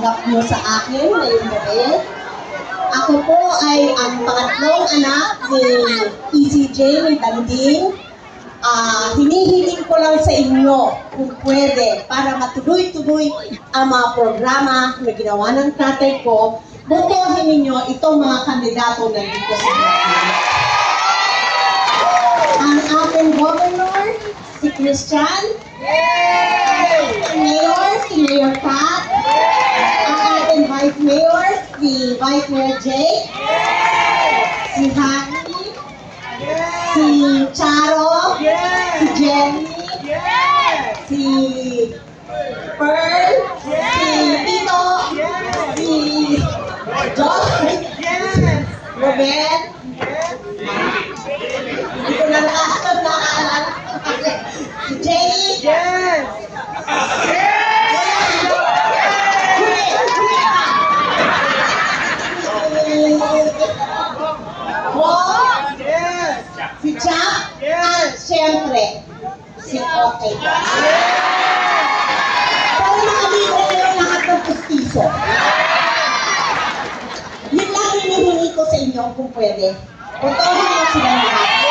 pagtanggap niyo sa akin ngayong gabi. Ako po ay ang pangatlong anak ni ECJ ni Danding. Hinihiling ko lang sa inyo kung pwede para matuloy-tuloy ang mga programa na ginawa ng tatay ko. Botohin ninyo itong mga kandidato na dito sa atin. Ang ating governor, si Christian. Ang mayor, si Mayor Pat. Ang ating vice mayor, si Vice Mayor Jake. Si Hani. Si Charo. Si Jenny. Si Pearl. Si Tito. Si Joy. Robert. Hindi ko na nakaalala. Si Jenny. Si Jack, at siyempre, si Okay. Para makalimutan kayo lahat ng pustiso. Yun lang hinihingi ko sa inyo kung pwede. Botohin mo sila lahat.